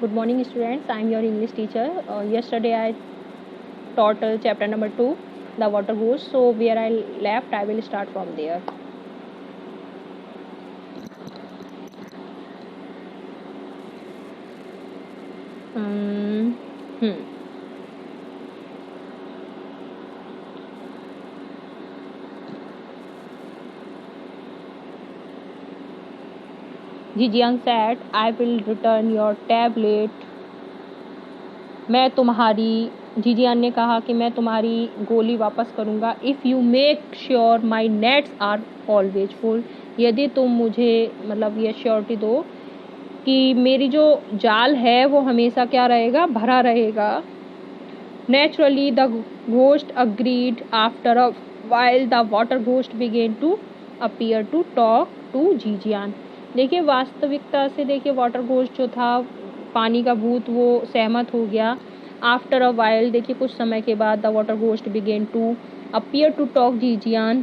Good morning, students. I am your English teacher. Yesterday I taught chapter number 2, the water ghost. So where I left, I will start from there. Hmm. Jijian said, I will return your tablet. मैं तुम्हारी जीजियान ने कहा कि मैं तुम्हारी गोली वापस करूँगा if you make sure my nets are always full, यदि तुम मुझे मतलब ये श्योरिटी दो कि मेरी जो जाल है वो हमेशा क्या रहेगा, भरा रहेगा. Naturally the ghost agreed. After a while the water ghost began to appear to talk to Jijian. देखिए वास्तविकता से देखिए वाटर घोस्ट जो था, पानी का भूत, वो सहमत हो गया. आफ्टर अ वाइल, देखिए कुछ समय के बाद, the water ghost began to appear to talk Jijian.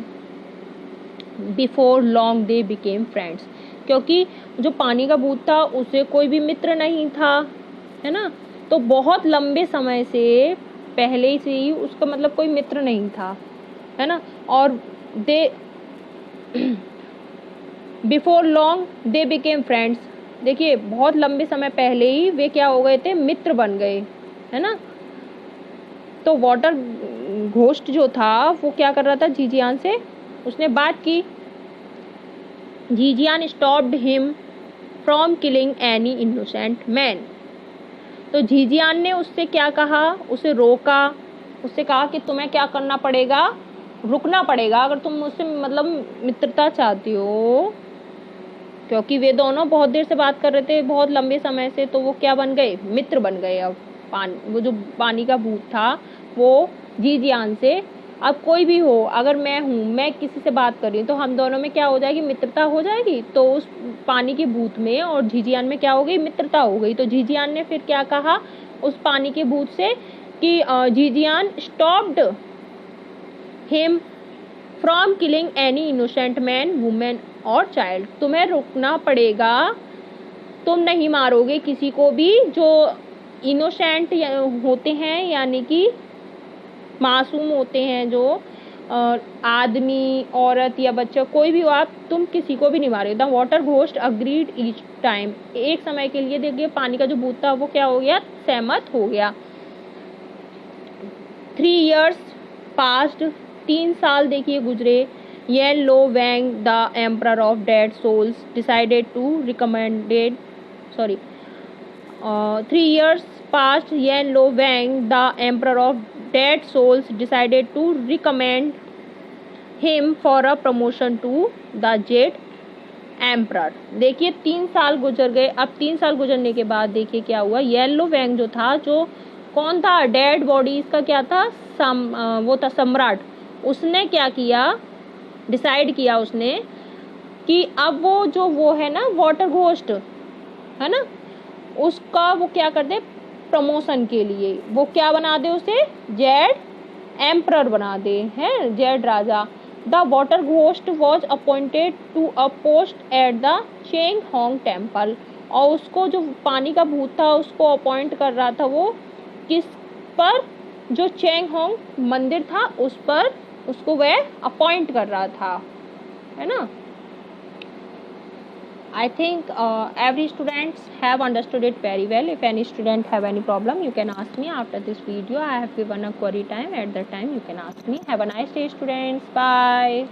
Before long they became friends. क्योंकि जो पानी का भूत था उसे कोई भी मित्र नहीं था, है ना. तो बहुत लंबे समय से पहले से ही उसका मतलब कोई मित्र नहीं था, है ना. और they before long they became friends. देखिए बहुत लंबे समय पहले ही वे क्या हो गए थे, मित्र बन गए, है ना. तो वाटर घोस्ट जो था वो क्या कर रहा था जीजियान से, उसने बात की. Jijian stopped him from killing any innocent man. तो जीजियान ने उससे क्या कहा, उसे रोका. उससे कहा कि तुम्हें क्या करना पड़ेगा, रुकना पड़ेगा अगर तुम मुझसे मतलब मित्रता चाहती हो. क्योंकि वे दोनों बहुत देर से बात कर रहे थे, बहुत लंबे समय से, तो वो क्या बन गए, मित्र बन गए. अब वो जो पानी का भूत था वो जीजियान से, अब कोई भी हो, अगर मैं किसी से बात कर रही हूँ तो हम दोनों में क्या हो जाएगी, मित्रता हो जाएगी. तो उस पानी के भूत में और जीजियान में क्या हो गई, मित्रता हो गई. तो जीजियान ने फिर क्या कहा उस पानी के भूत से कि Jijian stopped him from killing any innocent man, women और चाइल्ड. तुम्हें रुकना पड़ेगा, तुम नहीं मारोगे किसी को भी जो इनोसेंट होते हैं, यानी कि मासूम होते हैं, जो आदमी, औरत या बच्चा, कोई भी हो आप, तुम किसी को भी नहीं मारोगे. The water ghost agreed each time. एक समय के लिए देखिए पानी का जो भूत था वो क्या हो गया, सहमत हो गया. 3 years passed. 3 साल देखिए गुजरे. Yen Lo Wang the emperor of dead souls decided to recommended 3 years passed. Yan Lo Wang, the emperor of dead souls, decided to recommend him for a promotion to the Jade emperor. देखिए 3 साल गुजर गए. अब 3 साल गुजरने के बाद देखिए क्या हुआ. येलो वैंग जो था, जो कौन था, डेड बॉडीज का क्या था, वो था सम्राट. उसने क्या किया, डिसाइड किया उसने कि अब वो जो वो है ना वाटर घोस्ट, है ना, उसका वो क्या कर दे, प्रमोशन के लिए वो क्या बना दे, उसे जेड एम्परर बना दे, है, जेड राजा. The water ghost was appointed to a post at the Cheng Hong temple. और उसको जो पानी का भूत था उसको अपॉइंट कर रहा था वो किस पर, जो चेंग होंग मंदिर था उस पर उसको वह अपॉइंट कर रहा था, है ना. I think every students have understood it very well. If any student have any problem, you can ask me after this video. I have given a query time. At that time, you can ask me. Have a nice day, students. Bye.